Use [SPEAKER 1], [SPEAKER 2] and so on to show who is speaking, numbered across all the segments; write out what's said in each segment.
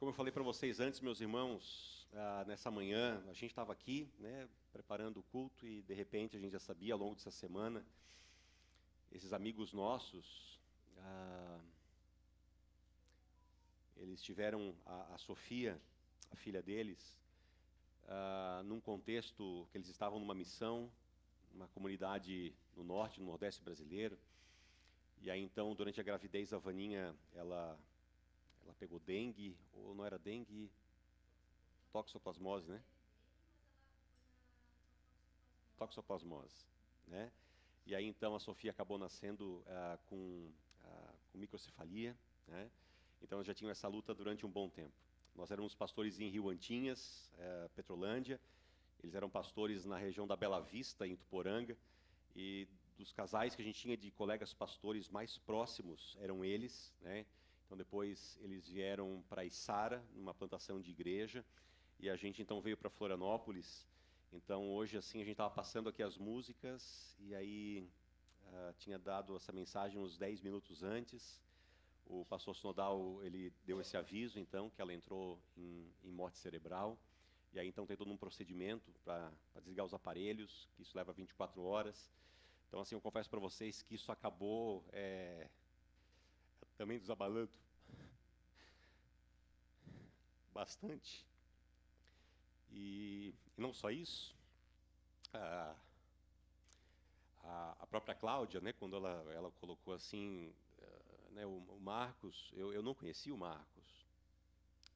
[SPEAKER 1] Como eu falei para vocês antes, meus irmãos, nessa manhã, a gente estava aqui, né, preparando o culto e, de repente, a gente já sabia, ao longo dessa semana, esses amigos nossos, eles tiveram a Sofia, a filha deles, num contexto que eles estavam numa missão, uma comunidade no norte, no nordeste brasileiro. E aí, então, durante a gravidez, a Vaninha, ela pegou dengue, ou não era dengue, toxoplasmose, né? Toxoplasmose, né? E aí, então, a Sofia acabou nascendo com microcefalia, né? Então, nós já tínhamos essa luta durante um bom tempo. Nós éramos pastores em Rio Antinhas, Petrolândia. Eles eram pastores na região da Bela Vista, em Tuporanga. E dos casais que a gente tinha de colegas pastores mais próximos, eram eles, né? Então, depois, eles vieram para Içara, numa plantação de igreja. E a gente, então, veio para Florianópolis. Então, hoje, assim, a gente estava passando aqui as músicas. E aí, tinha dado essa mensagem uns 10 minutos antes. O pastor Sinodal, ele deu esse aviso, então, que ela entrou em morte cerebral. E aí, então, tem todo um procedimento para desligar os aparelhos, que isso leva 24 horas. Então, assim, eu confesso para vocês que isso acabou também nos abalando bastante. E não só isso, a própria Cláudia, né, quando ela colocou assim, né, o Marcos, eu não conhecia o Marcos,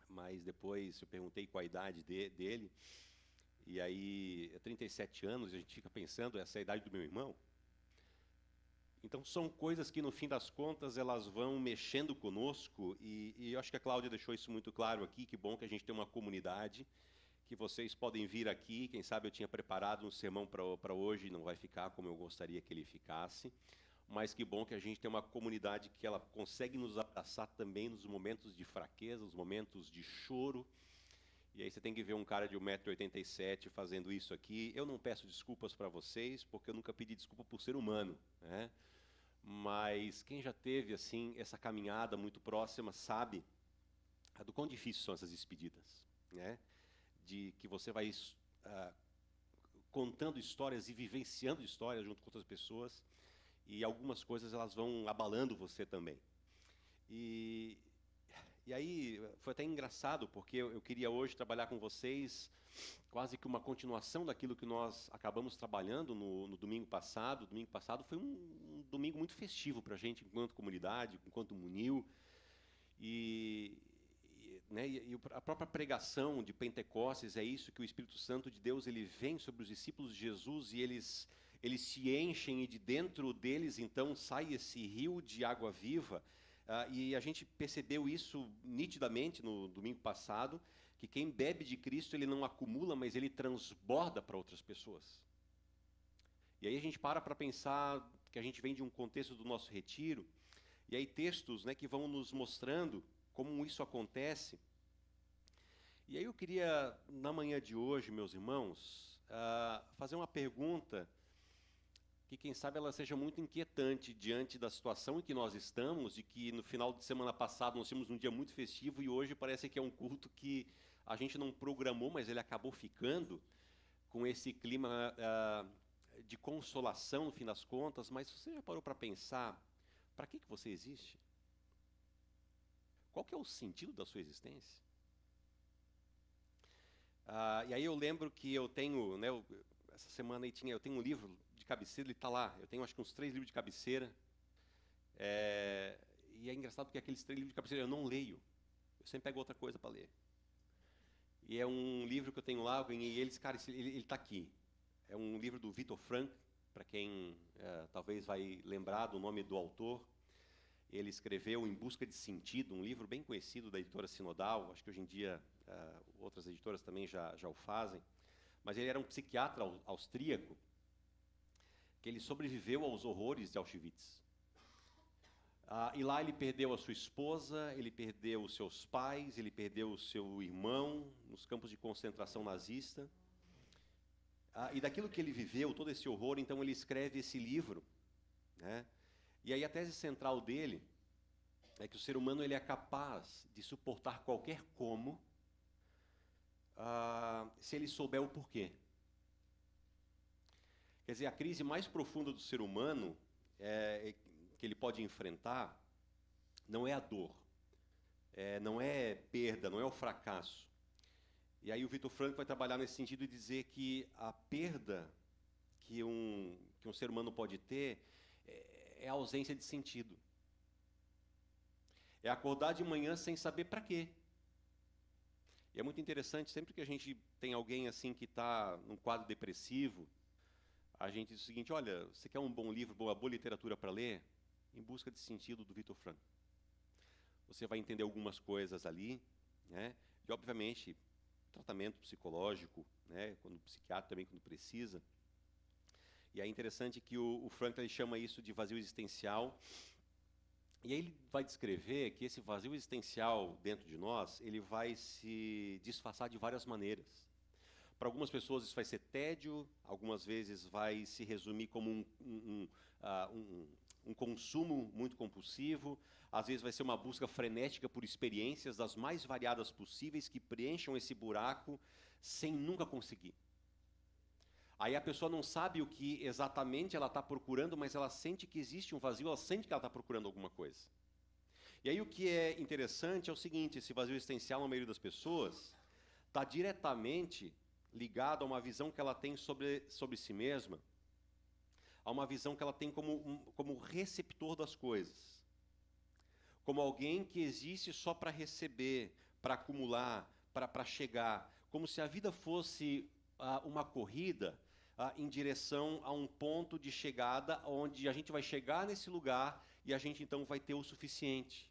[SPEAKER 1] mas depois eu perguntei qual a idade dele, e aí, 37 anos, e a gente fica pensando, essa é a idade do meu irmão. Então, são coisas que, no fim das contas, elas vão mexendo conosco, e eu acho que a Cláudia deixou isso muito claro aqui, que bom que a gente tem uma comunidade, que vocês podem vir aqui, quem sabe eu tinha preparado um sermão para hoje, não vai ficar como eu gostaria que ele ficasse, mas que bom que a gente tem uma comunidade que ela consegue nos abraçar também nos momentos de fraqueza, nos momentos de choro. E aí você tem que ver um cara de 1,87 m fazendo isso aqui. Eu não peço desculpas para vocês, porque eu nunca pedi desculpa por ser humano, né? Mas quem já teve assim essa caminhada muito próxima sabe do quão difíceis são essas despedidas, né? De que você vai contando histórias e vivenciando histórias junto com outras pessoas, e algumas coisas elas vão abalando você também. E aí foi até engraçado, porque eu queria hoje trabalhar com vocês quase que uma continuação daquilo que nós acabamos trabalhando no domingo passado. O domingo passado foi um domingo muito festivo para a gente, enquanto comunidade, enquanto Munil. Né, e a própria pregação de Pentecostes é isso, que o Espírito Santo de Deus ele vem sobre os discípulos de Jesus e eles se enchem, e de dentro deles então sai esse rio de água viva. E a gente percebeu isso nitidamente no domingo passado, que quem bebe de Cristo ele não acumula, mas ele transborda para outras pessoas. E aí a gente para pensar que a gente vem de um contexto do nosso retiro, e aí textos, né, que vão nos mostrando como isso acontece. E aí eu queria, na manhã de hoje, meus irmãos, fazer uma pergunta que, quem sabe, ela seja muito inquietante diante da situação em que nós estamos, e que no final de semana passado nós tínhamos um dia muito festivo, e hoje parece que é um culto que a gente não programou, mas ele acabou ficando com esse clima de consolação, no fim das contas. Mas você já parou para pensar, para que você existe? Qual que é o sentido da sua existência? E aí eu lembro que eu tenho, né, essa semana aí eu tenho um livro de cabeceira, ele está lá. Eu tenho acho que uns 3 livros de cabeceira. E é engraçado porque aqueles 3 livros de cabeceira eu não leio. Eu sempre pego outra coisa para ler. E é um livro que eu tenho lá, eu ganhei eles, cara, ele está aqui. É um livro do Viktor Frankl, para quem talvez vai lembrar do nome do autor. Ele escreveu Em Busca de Sentido, um livro bem conhecido da editora Sinodal. Acho que hoje em dia outras editoras também já o fazem. Mas ele era um psiquiatra austríaco, que ele sobreviveu aos horrores de Auschwitz. E lá ele perdeu a sua esposa, ele perdeu os seus pais, ele perdeu o seu irmão nos campos de concentração nazista. E daquilo que ele viveu, todo esse horror, então ele escreve esse livro, né? E aí a tese central dele é que o ser humano ele é capaz de suportar qualquer como, se ele souber o porquê. Quer dizer, a crise mais profunda do ser humano que ele pode enfrentar não é a dor, não é perda, não é o fracasso. E aí o Viktor Frankl vai trabalhar nesse sentido e dizer que a perda que um ser humano pode ter é a ausência de sentido. É acordar de manhã sem saber para quê. E é muito interessante, sempre que a gente tem alguém assim que está num quadro depressivo, a gente diz o seguinte: olha, você quer um bom livro, uma boa literatura para ler? Em Busca de Sentido, do Viktor Frankl. Você vai entender algumas coisas ali, né? E obviamente, tratamento psicológico, né? Quando o psiquiatra também, quando precisa. E é interessante que o Frankl ele chama isso de vazio existencial. E aí ele vai descrever que esse vazio existencial dentro de nós, ele vai se disfarçar de várias maneiras. Para algumas pessoas isso vai ser tédio, algumas vezes vai se resumir como um consumo muito compulsivo, às vezes vai ser uma busca frenética por experiências das mais variadas possíveis que preencham esse buraco sem nunca conseguir. Aí a pessoa não sabe o que exatamente ela está procurando, mas ela sente que existe um vazio, ela sente que ela está procurando alguma coisa. E aí o que é interessante é o seguinte: esse vazio existencial na maioria das pessoas está diretamente ligado a uma visão que ela tem sobre si mesma, a uma visão que ela tem como receptor das coisas, como alguém que existe só para receber, para acumular, para chegar, como se a vida fosse uma corrida em direção a um ponto de chegada onde a gente vai chegar nesse lugar e a gente então vai ter o suficiente.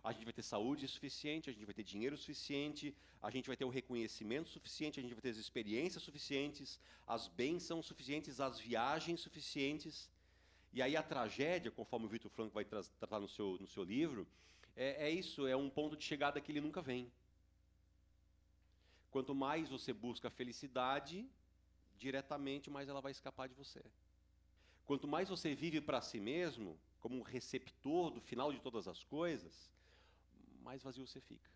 [SPEAKER 1] A gente vai ter saúde suficiente, a gente vai ter dinheiro suficiente, a gente vai ter o reconhecimento suficiente, a gente vai ter as experiências suficientes, as bênçãos suficientes, as viagens suficientes. E aí a tragédia, conforme o Viktor Frankl vai tratar no seu livro, é isso, é um ponto de chegada que ele nunca vem. Quanto mais você busca a felicidade, diretamente mais ela vai escapar de você. Quanto mais você vive para si mesmo, como um receptor do final de todas as coisas, mais vazio você fica.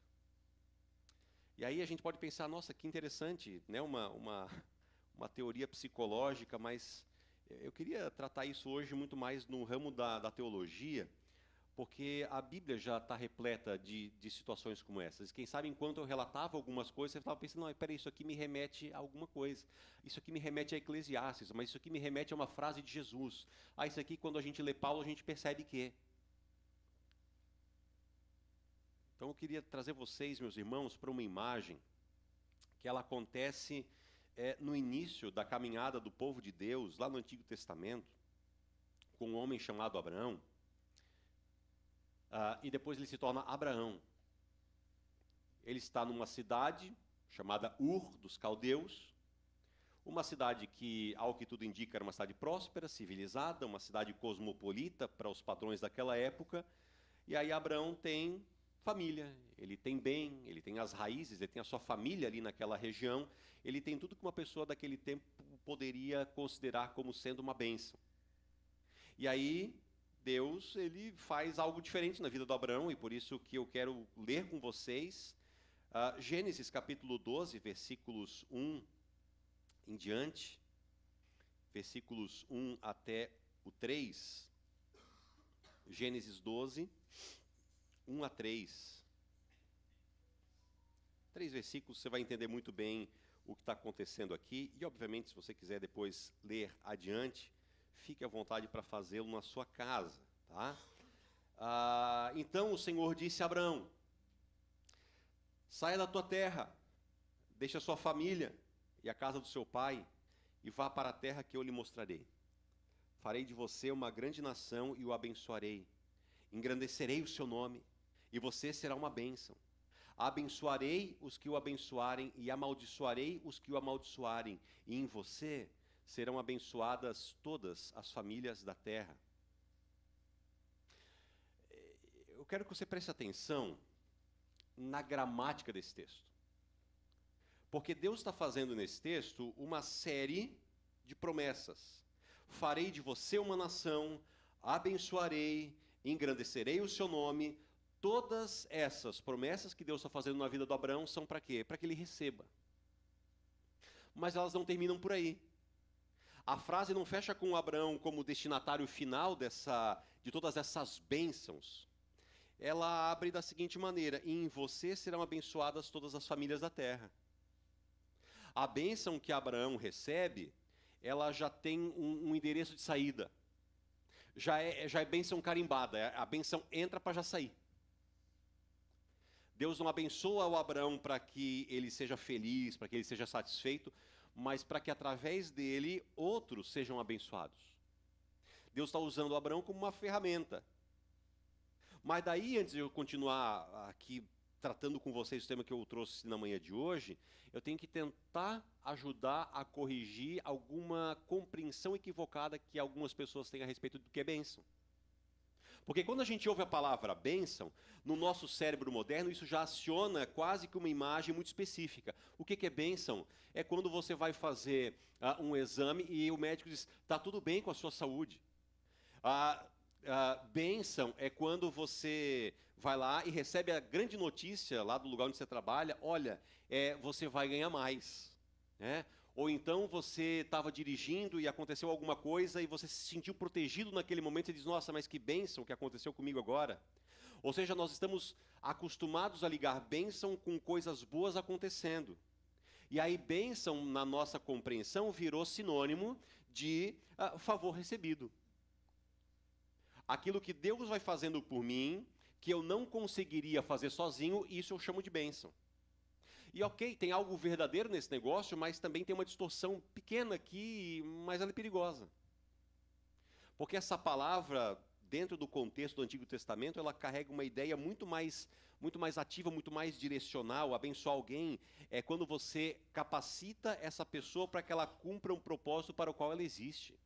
[SPEAKER 1] E aí a gente pode pensar, nossa, que interessante, né? uma teoria psicológica, mas eu queria tratar isso hoje muito mais no ramo da teologia, porque a Bíblia já está repleta de situações como essas. Quem sabe, enquanto eu relatava algumas coisas, você estava pensando, não, peraí, isso aqui me remete a alguma coisa. Isso aqui me remete a Eclesiastes, mas isso aqui me remete a uma frase de Jesus. Isso aqui, quando a gente lê Paulo, a gente percebe que... Então eu queria trazer vocês, meus irmãos, para uma imagem que ela acontece no início da caminhada do povo de Deus, lá no Antigo Testamento, com um homem chamado Abraão. E depois ele se torna Abraão. Ele está numa cidade chamada Ur dos Caldeus, uma cidade que, ao que tudo indica, era uma cidade próspera, civilizada, uma cidade cosmopolita para os padrões daquela época. E aí Abraão tem família, ele tem bem, ele tem as raízes, ele tem a sua família ali naquela região, ele tem tudo que uma pessoa daquele tempo poderia considerar como sendo uma bênção. E aí Deus, ele faz algo diferente na vida do Abraão, e por isso que eu quero ler com vocês Gênesis capítulo 12, versículos 1 em diante, versículos 1 até o 3. Gênesis 12, 1 a 3. 3 versículos, você vai entender muito bem o que está acontecendo aqui, e obviamente, se você quiser depois ler adiante, fique à vontade para fazê-lo na sua casa, tá? Então o Senhor disse a Abraão: saia da tua terra, deixa a sua família e a casa do seu pai, e vá para a terra que eu lhe mostrarei. Farei de você uma grande nação e o abençoarei. Engrandecerei o seu nome, e você será uma bênção. Abençoarei os que o abençoarem, e amaldiçoarei os que o amaldiçoarem, e em você serão abençoadas todas as famílias da terra. Eu quero que você preste atenção na gramática desse texto. Porque Deus está fazendo nesse texto uma série de promessas. Farei de você uma nação, abençoarei, engrandecerei o seu nome. Todas essas promessas que Deus está fazendo na vida do Abraão são para quê? Para que ele receba. Mas elas não terminam por aí. A frase não fecha com Abraão como destinatário final de todas essas bênçãos. Ela abre da seguinte maneira: em você serão abençoadas todas as famílias da terra. A bênção que Abraão recebe, ela já tem um endereço de saída. Já é bênção carimbada, a bênção entra para já sair. Deus não abençoa o Abraão para que ele seja feliz, para que ele seja satisfeito, mas para que através dele outros sejam abençoados. Deus está usando o Abraão como uma ferramenta. Mas daí, antes de eu continuar aqui tratando com vocês o tema que eu trouxe na manhã de hoje, eu tenho que tentar ajudar a corrigir alguma compreensão equivocada que algumas pessoas têm a respeito do que é bênção. Porque quando a gente ouve a palavra bênção, no nosso cérebro moderno, isso já aciona quase que uma imagem muito específica. O que é bênção? É quando você vai fazer um exame e o médico diz, está tudo bem com a sua saúde. Bênção é quando você vai lá e recebe a grande notícia lá do lugar onde você trabalha, olha, você vai ganhar mais, né? Ou então você estava dirigindo e aconteceu alguma coisa e você se sentiu protegido naquele momento e diz, nossa, mas que bênção que aconteceu comigo agora. Ou seja, nós estamos acostumados a ligar bênção com coisas boas acontecendo. E aí bênção, na nossa compreensão, virou sinônimo de favor recebido. Aquilo que Deus vai fazendo por mim, que eu não conseguiria fazer sozinho, isso eu chamo de bênção. E ok, tem algo verdadeiro nesse negócio, mas também tem uma distorção pequena aqui, mas ela é perigosa. Porque essa palavra, dentro do contexto do Antigo Testamento, ela carrega uma ideia muito mais ativa, muito mais direcional. Abençoar alguém é quando você capacita essa pessoa para que ela cumpra um propósito para o qual ela existe.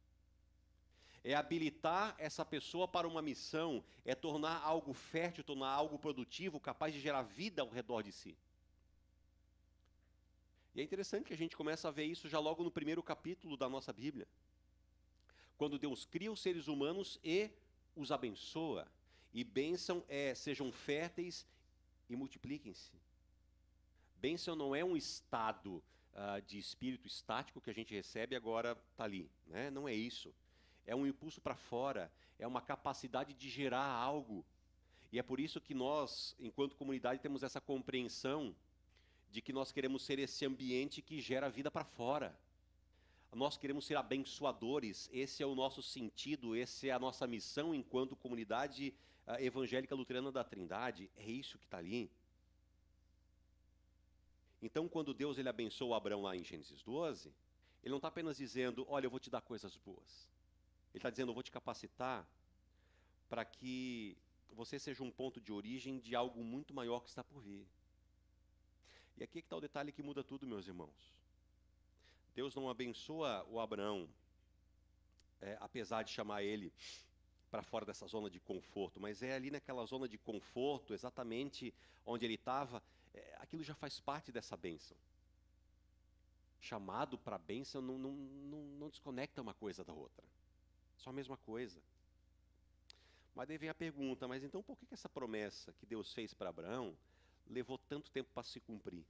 [SPEAKER 1] É habilitar essa pessoa para uma missão, é tornar algo fértil, tornar algo produtivo, capaz de gerar vida ao redor de si. E é interessante que a gente começa a ver isso já logo no primeiro capítulo da nossa Bíblia. Quando Deus cria os seres humanos e os abençoa. E bênção sejam férteis e multipliquem-se. Bênção não é um estado de espírito estático que a gente recebe e agora está ali, né? Não é isso. É um impulso para fora, é uma capacidade de gerar algo. E é por isso que nós, enquanto comunidade, temos essa compreensão de que nós queremos ser esse ambiente que gera vida para fora. Nós queremos ser abençoadores, esse é o nosso sentido, essa é a nossa missão enquanto comunidade evangélica luterana da Trindade, é isso que está ali. Então, quando Deus ele abençoa Abraão lá em Gênesis 12, ele não está apenas dizendo, olha, eu vou te dar coisas boas. Ele está dizendo, eu vou te capacitar para que você seja um ponto de origem de algo muito maior que está por vir. E aqui é que está o detalhe que muda tudo, meus irmãos. Deus não abençoa o Abraão, apesar de chamar ele para fora dessa zona de conforto, mas é ali naquela zona de conforto, exatamente onde ele estava, aquilo já faz parte dessa bênção. Chamado para a bênção não desconecta uma coisa da outra. Só a mesma coisa. Mas daí vem a pergunta, mas então por que essa promessa que Deus fez para Abraão levou tanto tempo para se cumprir?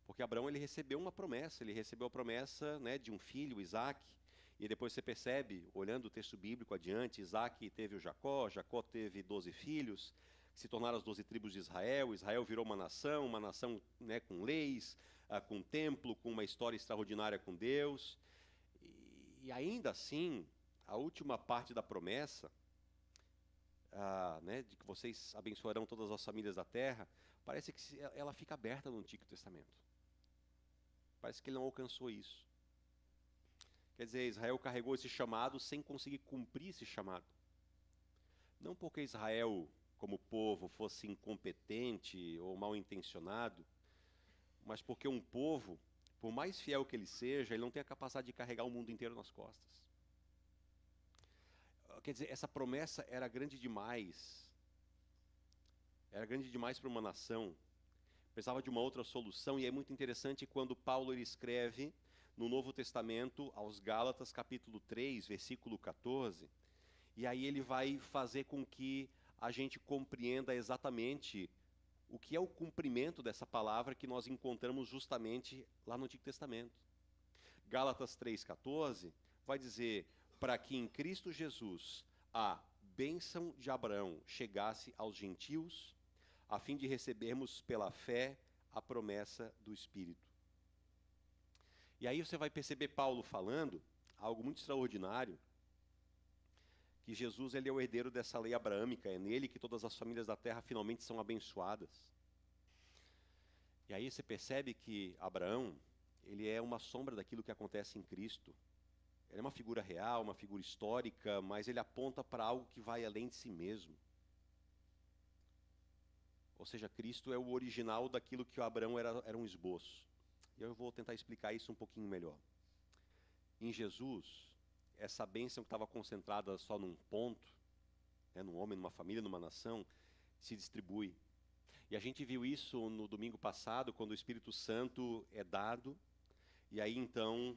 [SPEAKER 1] Porque Abraão ele recebeu uma promessa, ele recebeu a promessa, né, de um filho, Isaac, e depois você percebe, olhando o texto bíblico adiante, Isaac teve o Jacó, Jacó teve 12 filhos, que se tornaram as 12 tribos de Israel, Israel virou uma nação, né, com leis, com templo, com uma história extraordinária com Deus, e ainda assim, a última parte da promessa, né, de que vocês abençoarão todas as famílias da terra, parece que ela fica aberta no Antigo Testamento. Parece que ele não alcançou isso. Quer dizer, Israel carregou esse chamado sem conseguir cumprir esse chamado. Não porque Israel, como povo, fosse incompetente ou mal intencionado, mas porque um povo, por mais fiel que ele seja, ele não tem a capacidade de carregar o mundo inteiro nas costas. Quer dizer, essa promessa era grande demais. Era grande demais para uma nação. Precisava de uma outra solução, e é muito interessante quando Paulo ele escreve no Novo Testamento, aos Gálatas, capítulo 3, versículo 14, E aí ele vai fazer com que a gente compreenda exatamente o que é o cumprimento dessa palavra que nós encontramos justamente lá no Antigo Testamento. Gálatas 3,14 vai dizer: para que em Cristo Jesus a bênção de Abraão chegasse aos gentios, a fim de recebermos pela fé a promessa do Espírito. E aí você vai perceber Paulo falando algo muito extraordinário, que Jesus ele é o herdeiro dessa lei abraâmica, é nele que todas as famílias da terra finalmente são abençoadas. E aí você percebe que Abraão, ele é uma sombra daquilo que acontece em Cristo. Ele é uma figura real, uma figura histórica, mas ele aponta para algo que vai além de si mesmo. Ou seja, Cristo é o original daquilo que o Abraão era um esboço. E eu vou tentar explicar isso um pouquinho melhor. Em Jesus, essa bênção que estava concentrada só num ponto, né, num homem, numa família, numa nação, se distribui. E a gente viu isso no domingo passado, quando o Espírito Santo é dado, e aí então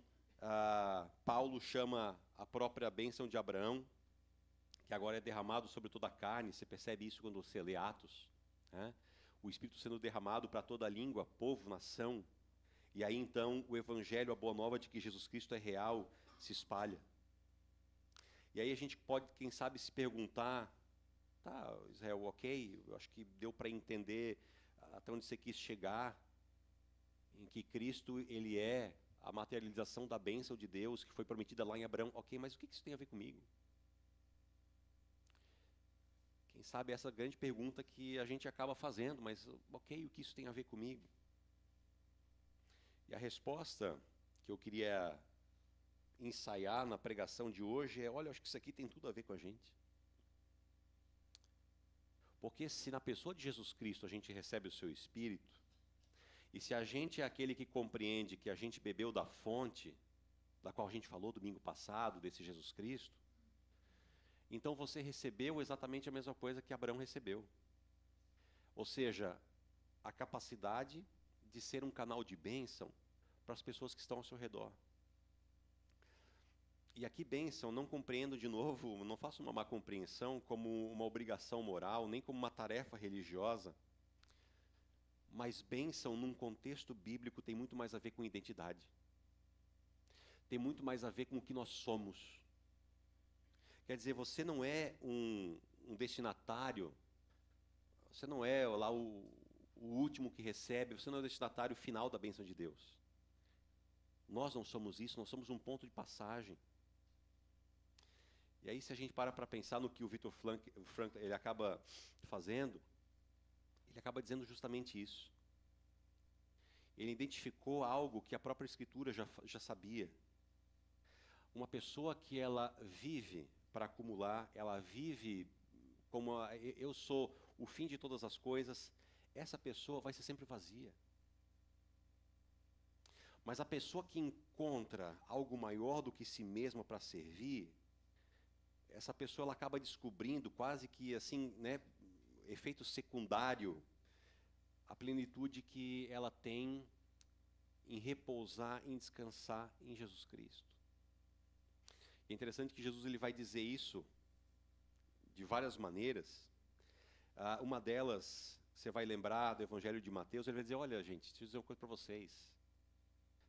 [SPEAKER 1] Paulo chama a própria bênção de Abraão, que agora é derramado sobre toda a carne. Você percebe isso quando você lê Atos, né? O Espírito sendo derramado para toda a língua, povo, nação. E aí então o Evangelho, a boa nova de que Jesus Cristo é real, se espalha. E aí a gente pode, quem sabe, se perguntar: tá, Israel, ok, eu acho que deu para entender até onde você quis chegar, em que Cristo, ele é a materialização da bênção de Deus, que foi prometida lá em Abraão. Ok, mas o que isso tem a ver comigo? Quem sabe essa grande pergunta que a gente acaba fazendo, mas ok, o que isso tem a ver comigo? E a resposta que eu queria ensaiar na pregação de hoje é: olha, eu acho que isso aqui tem tudo a ver com a gente. Porque se na pessoa de Jesus Cristo a gente recebe o seu Espírito, e se a gente é aquele que compreende que a gente bebeu da fonte, da qual a gente falou domingo passado, desse Jesus Cristo, então você recebeu exatamente a mesma coisa que Abraão recebeu. Ou seja, a capacidade de ser um canal de bênção para as pessoas que estão ao seu redor. E aqui bênção, não compreendo de novo, não faço uma má compreensão como uma obrigação moral, nem como uma tarefa religiosa, mas bênção num contexto bíblico tem muito mais a ver com identidade. Tem muito mais a ver com o que nós somos. Quer dizer, você não é um destinatário, você não é lá o último que recebe, você não é o destinatário final da bênção de Deus. Nós não somos isso, nós somos um ponto de passagem. E aí, se a gente para pensar no que o Victor Frankl ele acaba fazendo, ele acaba dizendo justamente isso. Ele identificou algo que a própria Escritura já sabia. Uma pessoa que ela vive para acumular, ela vive como eu sou o fim de todas as coisas, essa pessoa vai ser sempre vazia. Mas a pessoa que encontra algo maior do que si mesma para servir, essa pessoa ela acaba descobrindo quase que assim, né, efeito secundário, a plenitude que ela tem em repousar, em descansar em Jesus Cristo. É interessante que Jesus ele vai dizer isso de várias maneiras. Uma delas, você vai lembrar do Evangelho de Mateus, ele vai dizer: olha, gente, deixa eu dizer uma coisa para vocês.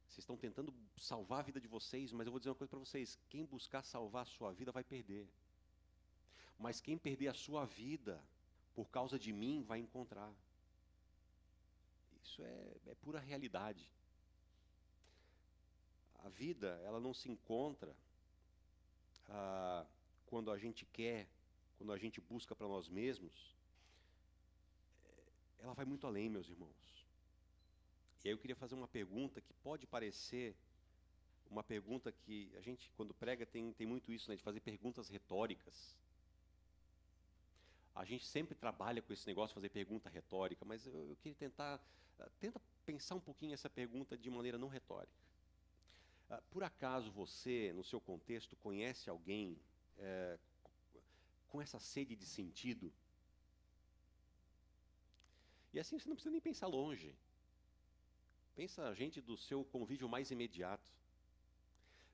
[SPEAKER 1] Vocês estão tentando salvar a vida de vocês, mas eu vou dizer uma coisa para vocês: quem buscar salvar a sua vida vai perder. Mas quem perder a sua vida por causa de mim vai encontrar. Isso é pura realidade. A vida, ela não se encontra quando a gente quer, quando a gente busca para nós mesmos. Ela vai muito além, meus irmãos. E aí eu queria fazer uma pergunta que pode parecer uma pergunta que a gente, quando prega, tem muito isso, né, de fazer perguntas retóricas. A gente sempre trabalha com esse negócio de fazer pergunta retórica, mas eu queria tenta pensar um pouquinho essa pergunta de maneira não retórica. Por acaso você, no seu contexto, conhece alguém com essa sede de sentido? E assim você não precisa nem pensar longe. Pensa a gente do seu convívio mais imediato.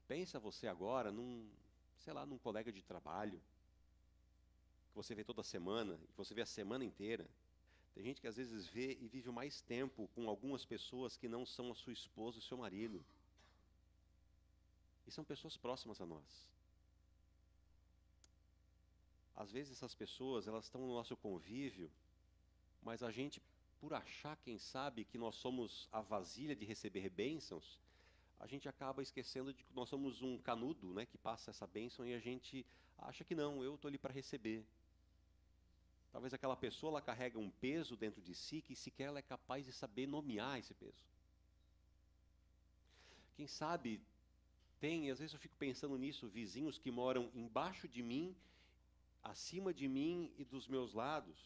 [SPEAKER 1] Pensa você agora num colega de trabalho, você vê toda semana, que você vê a semana inteira. Tem gente que às vezes vê e vive mais tempo com algumas pessoas que não são a sua esposa e o seu marido. E são pessoas próximas a nós. Às vezes essas pessoas, elas estão no nosso convívio, mas a gente, por achar, quem sabe, que nós somos a vasilha de receber bênçãos, a gente acaba esquecendo de que nós somos um canudo, né, que passa essa bênção e a gente acha que não, eu estou ali para receber. Talvez aquela pessoa ela carrega um peso dentro de si que sequer ela é capaz de saber nomear esse peso. Quem sabe tem, às vezes eu fico pensando nisso, vizinhos que moram embaixo de mim, acima de mim e dos meus lados,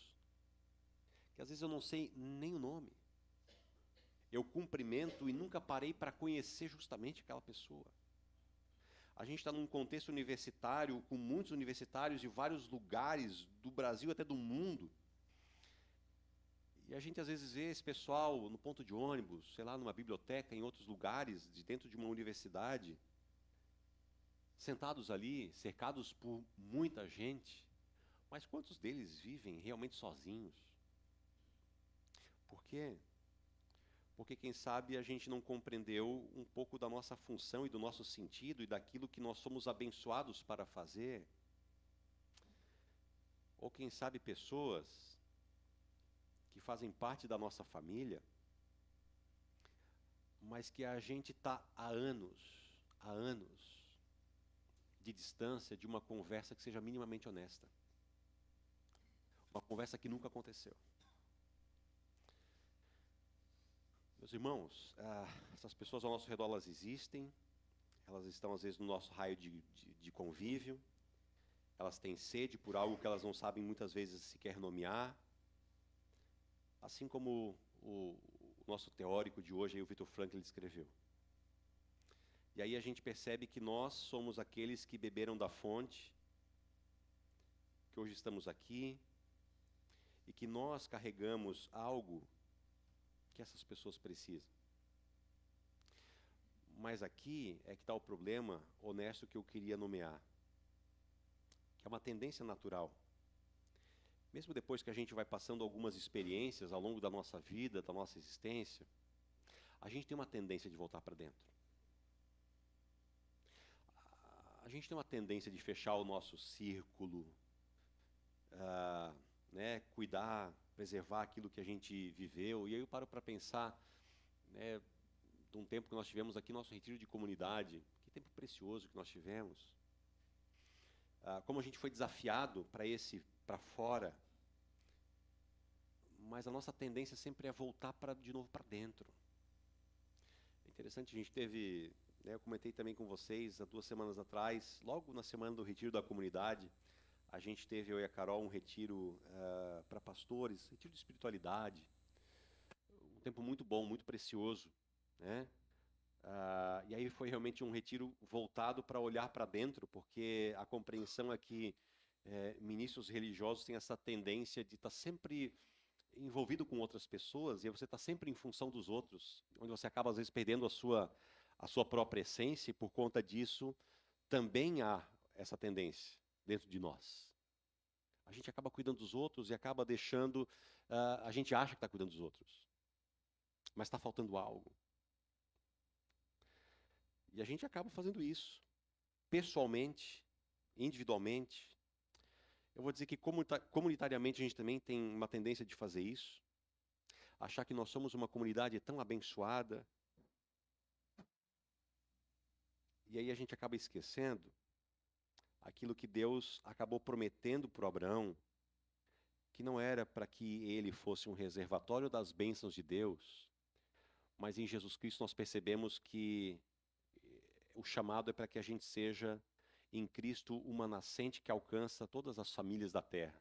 [SPEAKER 1] que às vezes eu não sei nem o nome. Eu cumprimento e nunca parei para conhecer justamente aquela pessoa. A gente está num contexto universitário, com muitos universitários de vários lugares do Brasil até do mundo. E a gente às vezes vê esse pessoal no ponto de ônibus, sei lá, numa biblioteca, em outros lugares, de dentro de uma universidade, sentados ali, cercados por muita gente. Mas quantos deles vivem realmente sozinhos? Por quê? Porque, quem sabe, a gente não compreendeu um pouco da nossa função e do nosso sentido e daquilo que nós somos abençoados para fazer. Ou, quem sabe, pessoas que fazem parte da nossa família, mas que a gente está há anos, de distância de uma conversa que seja minimamente honesta. Uma conversa que nunca aconteceu. Meus irmãos, essas pessoas ao nosso redor, elas existem, elas estão às vezes no nosso raio de convívio, elas têm sede por algo que elas não sabem muitas vezes sequer nomear, assim como o nosso teórico de hoje, aí, o Viktor Frankl, descreveu. E aí a gente percebe que nós somos aqueles que beberam da fonte, que hoje estamos aqui, e que nós carregamos algo que essas pessoas precisam. Mas aqui é que está o problema honesto que eu queria nomear, que é uma tendência natural. Mesmo depois que a gente vai passando algumas experiências ao longo da nossa vida, da nossa existência, a gente tem uma tendência de voltar para dentro. A gente tem uma tendência de fechar o nosso círculo, né, cuidar, preservar aquilo que a gente viveu. E aí eu paro para pensar, né, de um tempo que nós tivemos aqui, nosso retiro de comunidade, que tempo precioso que nós tivemos. Como a gente foi desafiado para fora, mas a nossa tendência sempre é voltar de novo para dentro. É interessante, a gente teve, né, eu comentei também com vocês há 2 semanas atrás, logo na semana do retiro da comunidade, a gente teve, eu e a Carol, um retiro para pastores, retiro de espiritualidade, um tempo muito bom, muito precioso, né? E aí foi realmente um retiro voltado para olhar para dentro, porque a compreensão é que ministros religiosos têm essa tendência de estar sempre envolvido com outras pessoas, e aí você está sempre em função dos outros, onde você acaba às vezes perdendo a sua própria essência, e por conta disso também há essa tendência dentro de nós. A gente acaba cuidando dos outros e acaba deixando, a gente acha que está cuidando dos outros, mas está faltando algo. E a gente acaba fazendo isso, pessoalmente, individualmente. Eu vou dizer que comunitariamente a gente também tem uma tendência de fazer isso, achar que nós somos uma comunidade tão abençoada, e aí a gente acaba esquecendo aquilo que Deus acabou prometendo para Abraão, que não era para que ele fosse um reservatório das bênçãos de Deus, mas em Jesus Cristo nós percebemos que o chamado é para que a gente seja, em Cristo, uma nascente que alcança todas as famílias da terra.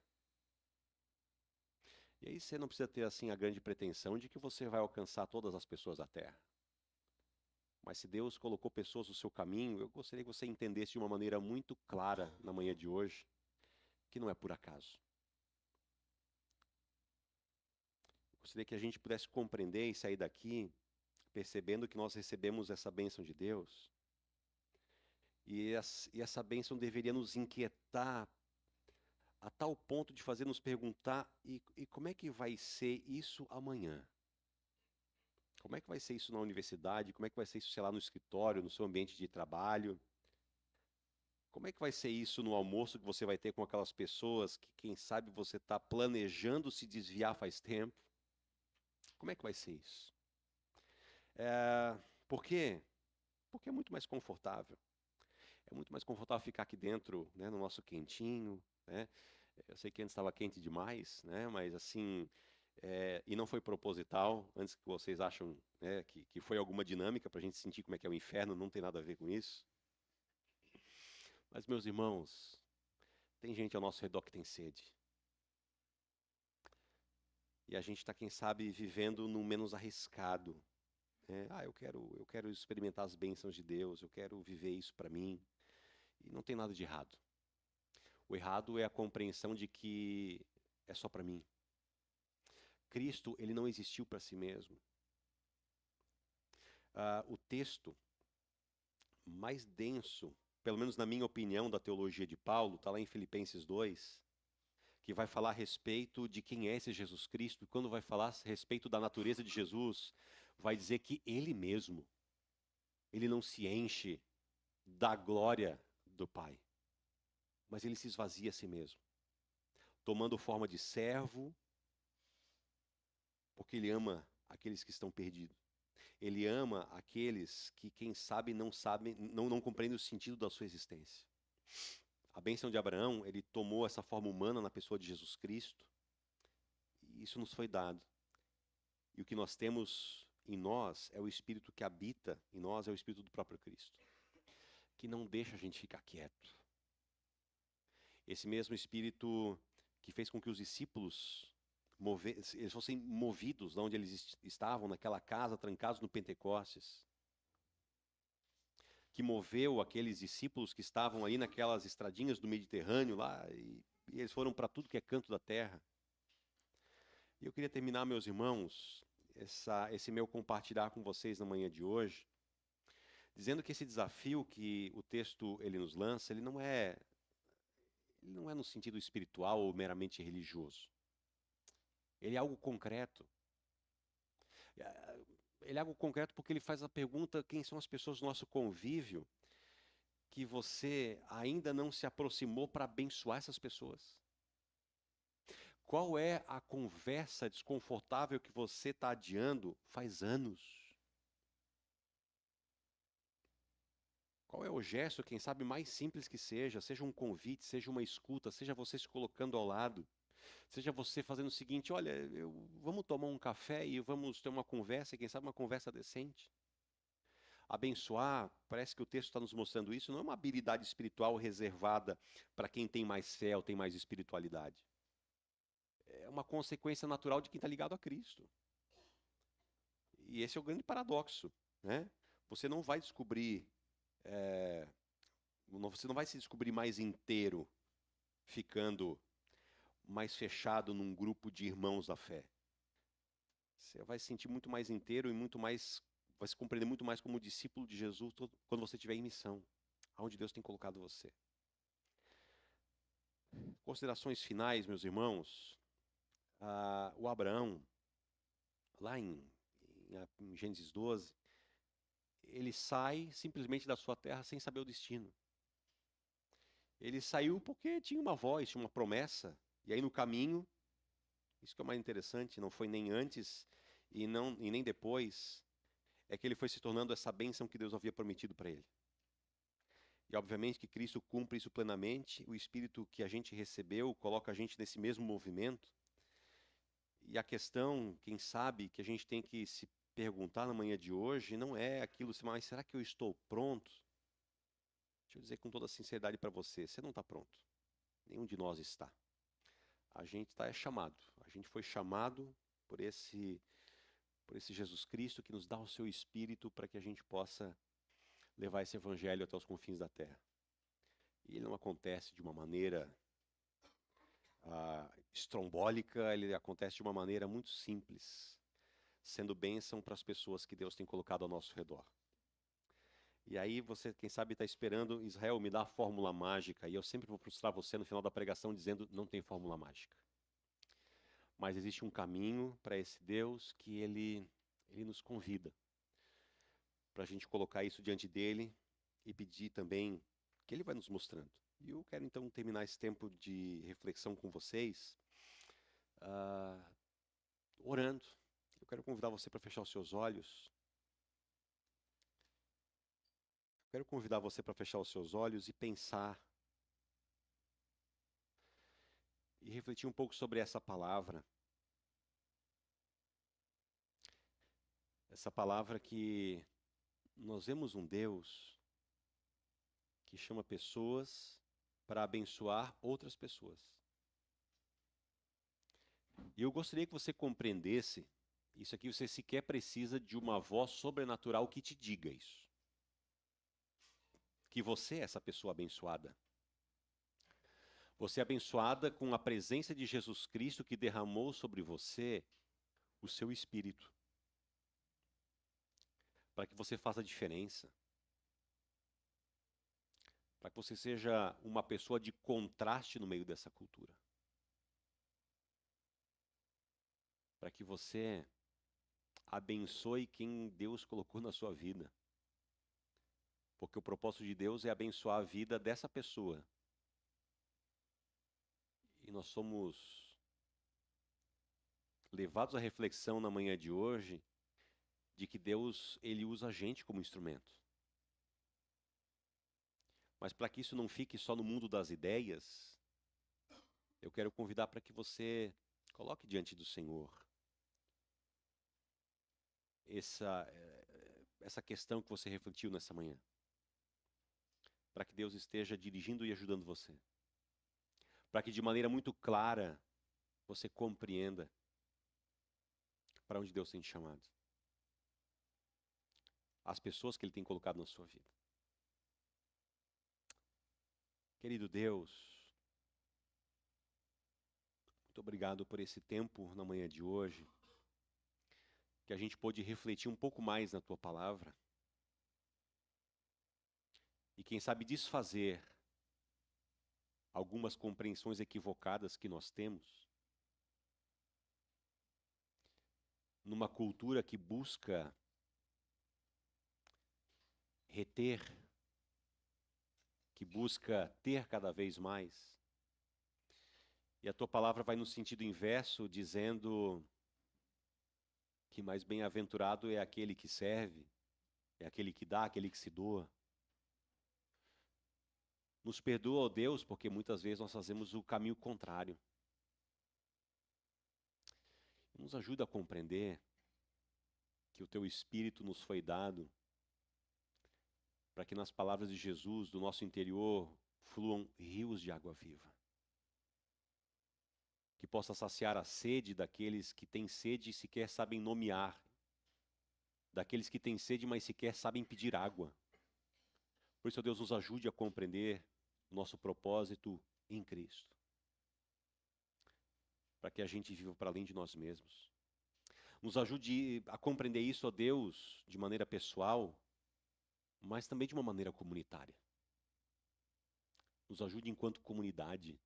[SPEAKER 1] E aí você não precisa ter assim a grande pretensão de que você vai alcançar todas as pessoas da terra. Mas se Deus colocou pessoas no seu caminho, eu gostaria que você entendesse de uma maneira muito clara na manhã de hoje, que não é por acaso. Eu gostaria que a gente pudesse compreender e sair daqui percebendo que nós recebemos essa bênção de Deus. E essa bênção deveria nos inquietar a tal ponto de fazer nos perguntar, e como é que vai ser isso amanhã? Como é que vai ser isso na universidade? Como é que vai ser isso, sei lá, no escritório, no seu ambiente de trabalho? Como é que vai ser isso no almoço que você vai ter com aquelas pessoas que, quem sabe, você está planejando se desviar faz tempo? Como é que vai ser isso? É, por quê? Porque é muito mais confortável. É muito mais confortável ficar aqui dentro, né, no nosso quentinho, né? Eu sei que antes estava quente demais, né? Mas assim, e não foi proposital. Antes que vocês acham, né, que foi alguma dinâmica para a gente sentir como é que é o inferno, não tem nada a ver com isso. Mas meus irmãos, tem gente ao nosso redor que tem sede. E a gente está, quem sabe, vivendo no menos arriscado, né? Ah, eu quero experimentar as bênçãos de Deus, eu quero viver isso para mim. E não tem nada de errado. O errado é a compreensão de que é só para mim. Cristo, ele não existiu para si mesmo. O texto mais denso, pelo menos na minha opinião, da teologia de Paulo, está lá em Filipenses 2, que vai falar a respeito de quem é esse Jesus Cristo, e quando vai falar a respeito da natureza de Jesus, vai dizer que ele mesmo, ele não se enche da glória do Pai, mas ele se esvazia a si mesmo, tomando forma de servo, porque ele ama aqueles que estão perdidos. Ele ama aqueles que, quem sabe, não sabem, não compreendem o sentido da sua existência. A bênção de Abraão, ele tomou essa forma humana na pessoa de Jesus Cristo, e isso nos foi dado. E o que nós temos em nós é o Espírito que habita em nós, é o Espírito do próprio Cristo, que não deixa a gente ficar quieto. Esse mesmo Espírito que fez com que os discípulos eles fossem movidos de onde eles estavam, naquela casa, trancados no Pentecostes, que moveu aqueles discípulos que estavam aí naquelas estradinhas do Mediterrâneo lá, e eles foram para tudo que é canto da terra. E eu queria terminar, meus irmãos, esse meu compartilhar com vocês na manhã de hoje, dizendo que esse desafio que o texto ele nos lança, ele não é no sentido espiritual ou meramente religioso. Ele é algo concreto. Ele é algo concreto porque ele faz a pergunta: quem são as pessoas do nosso convívio que você ainda não se aproximou para abençoar essas pessoas? Qual é a conversa desconfortável que você está adiando faz anos? Qual é o gesto, quem sabe, mais simples que seja um convite, seja uma escuta, seja você se colocando ao lado, seja você fazendo o seguinte: olha, vamos tomar um café e vamos ter uma conversa, quem sabe uma conversa decente. Abençoar, parece que o texto está nos mostrando isso, não é uma habilidade espiritual reservada para quem tem mais fé ou tem mais espiritualidade. É uma consequência natural de quem está ligado a Cristo. E esse é o grande paradoxo, né? Você não vai descobrir, é, você não vai se descobrir mais inteiro ficando mais fechado num grupo de irmãos da fé. Você vai se sentir muito mais inteiro e muito mais, vai se compreender muito mais como discípulo de Jesus quando você estiver em missão, aonde Deus tem colocado você. Considerações finais, meus irmãos. O Abraão, lá em Gênesis 12, ele sai simplesmente da sua terra sem saber o destino. Ele saiu porque tinha uma voz, tinha uma promessa, e aí no caminho, isso que é o mais interessante, não foi nem antes e nem depois, é que ele foi se tornando essa bênção que Deus havia prometido para ele. E obviamente que Cristo cumpre isso plenamente, o Espírito que a gente recebeu coloca a gente nesse mesmo movimento. E a questão, quem sabe, que a gente tem que se perguntar na manhã de hoje não é aquilo, mas será que eu estou pronto? Deixa eu dizer com toda a sinceridade para você não está pronto. Nenhum de nós está. A gente está chamado. A gente foi chamado por esse Jesus Cristo que nos dá o seu Espírito para que a gente possa levar esse Evangelho até os confins da terra. E ele não acontece de uma maneira estrombólica, ele acontece de uma maneira muito simples, sendo bênção para as pessoas que Deus tem colocado ao nosso redor. E aí você, quem sabe, está esperando, Israel, me dá a fórmula mágica. E eu sempre vou frustrar você no final da pregação dizendo, não tem fórmula mágica. Mas existe um caminho para esse Deus que ele nos convida para a gente colocar isso diante dele e pedir também que ele vai nos mostrando. E eu quero então terminar esse tempo de reflexão com vocês, ah, orando. Eu quero convidar você para fechar os seus olhos. Quero convidar você para fechar os seus olhos e pensar e refletir um pouco sobre essa palavra. Essa palavra que nós vemos um Deus que chama pessoas para abençoar outras pessoas. E eu gostaria que você compreendesse, isso aqui você sequer precisa de uma voz sobrenatural que te diga isso. Que você é essa pessoa abençoada. Você é abençoada com a presença de Jesus Cristo que derramou sobre você o seu espírito. Para que você faça a diferença. Para que você seja uma pessoa de contraste no meio dessa cultura. Para que você abençoe quem Deus colocou na sua vida. Porque o propósito de Deus é abençoar a vida dessa pessoa. E nós somos levados à reflexão na manhã de hoje de que Deus, ele usa a gente como instrumento. Mas para que isso não fique só no mundo das ideias, eu quero convidar para que você coloque diante do Senhor essa questão que você refletiu nessa manhã. Para que Deus esteja dirigindo e ajudando você. Para que de maneira muito clara você compreenda para onde Deus tem te chamado. As pessoas que Ele tem colocado na sua vida. Querido Deus, muito obrigado por esse tempo na manhã de hoje, que a gente pôde refletir um pouco mais na Tua palavra e quem sabe desfazer algumas compreensões equivocadas que nós temos numa cultura que busca reter, que busca ter cada vez mais. E a Tua palavra vai no sentido inverso, dizendo que mais bem-aventurado é aquele que serve, é aquele que dá, aquele que se doa. Nos perdoa, ó Deus, porque muitas vezes nós fazemos o caminho contrário. Nos ajuda a compreender que o Teu Espírito nos foi dado para que nas palavras de Jesus, do nosso interior, fluam rios de água viva. Que possa saciar a sede daqueles que têm sede e sequer sabem nomear. Daqueles que têm sede, mas sequer sabem pedir água. Por isso, Deus, nos ajude a compreender o nosso propósito em Cristo. Para que a gente viva para além de nós mesmos. Nos ajude a compreender isso, ó Deus, de maneira pessoal, mas também de uma maneira comunitária. Nos ajude enquanto comunidade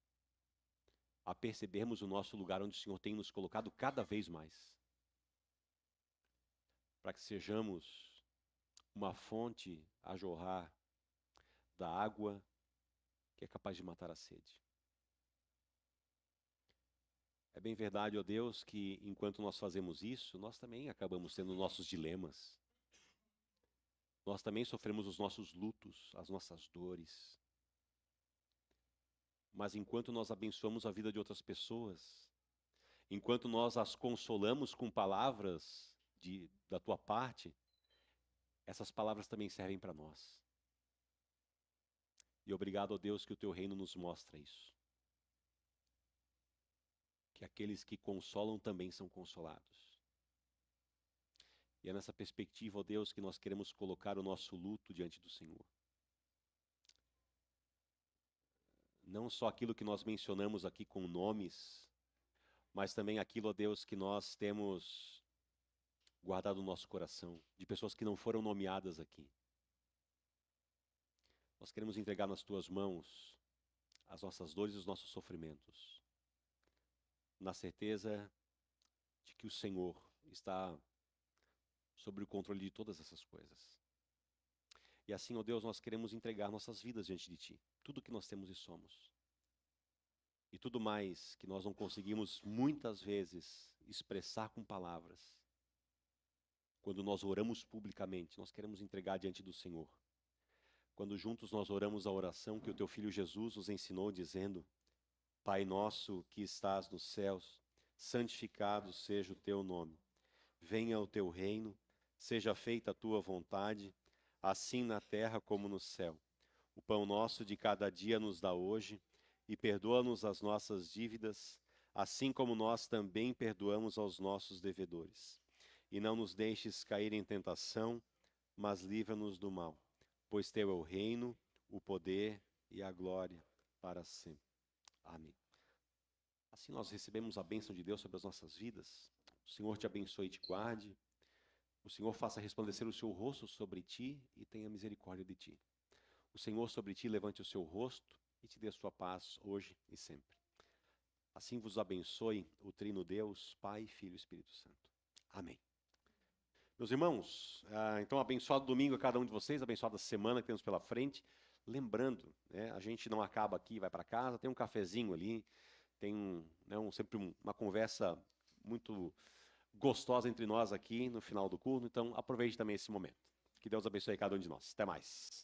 [SPEAKER 1] a percebermos o nosso lugar onde o Senhor tem nos colocado cada vez mais. Para que sejamos uma fonte a jorrar da água que é capaz de matar a sede. É bem verdade, ó Deus, que enquanto nós fazemos isso, nós também acabamos tendo nossos dilemas. Nós também sofremos os nossos lutos, as nossas dores. Mas enquanto nós abençoamos a vida de outras pessoas, enquanto nós as consolamos com palavras da Tua parte, essas palavras também servem para nós. E obrigado, ó Deus, que o Teu reino nos mostra isso. Que aqueles que consolam também são consolados. E é nessa perspectiva, ó Deus, que nós queremos colocar o nosso luto diante do Senhor. Não só aquilo que nós mencionamos aqui com nomes, mas também aquilo, ó Deus, que nós temos guardado no nosso coração, de pessoas que não foram nomeadas aqui. Nós queremos entregar nas tuas mãos as nossas dores e os nossos sofrimentos, na certeza de que o Senhor está sobre o controle de todas essas coisas. E assim, ó Deus, nós queremos entregar nossas vidas diante de Ti, tudo que nós temos e somos. E tudo mais que nós não conseguimos muitas vezes expressar com palavras. Quando nós oramos publicamente, nós queremos entregar diante do Senhor. Quando juntos nós oramos a oração que o Teu Filho Jesus nos ensinou, dizendo: Pai nosso que estás nos céus, santificado seja o Teu nome. Venha o Teu reino, seja feita a Tua vontade, assim na terra como no céu. O pão nosso de cada dia nos dá hoje, e perdoa-nos as nossas dívidas, assim como nós também perdoamos aos nossos devedores. E não nos deixes cair em tentação, mas livra-nos do mal. Pois Teu é o reino, o poder e a glória para sempre. Amém. Assim nós recebemos a bênção de Deus sobre as nossas vidas. O Senhor te abençoe e te guarde. O Senhor faça resplandecer o seu rosto sobre ti e tenha misericórdia de ti. O Senhor sobre ti levante o seu rosto e te dê a sua paz hoje e sempre. Assim vos abençoe o Trino Deus, Pai, Filho e Espírito Santo. Amém. Meus irmãos, então abençoado domingo a cada um de vocês, abençoada semana que temos pela frente. Lembrando, né, a gente não acaba aqui, vai para casa, tem um cafezinho ali, tem sempre uma conversa muito gostosa entre nós aqui no final do culto, então aproveite também esse momento. Que Deus abençoe cada um de nós. Até mais.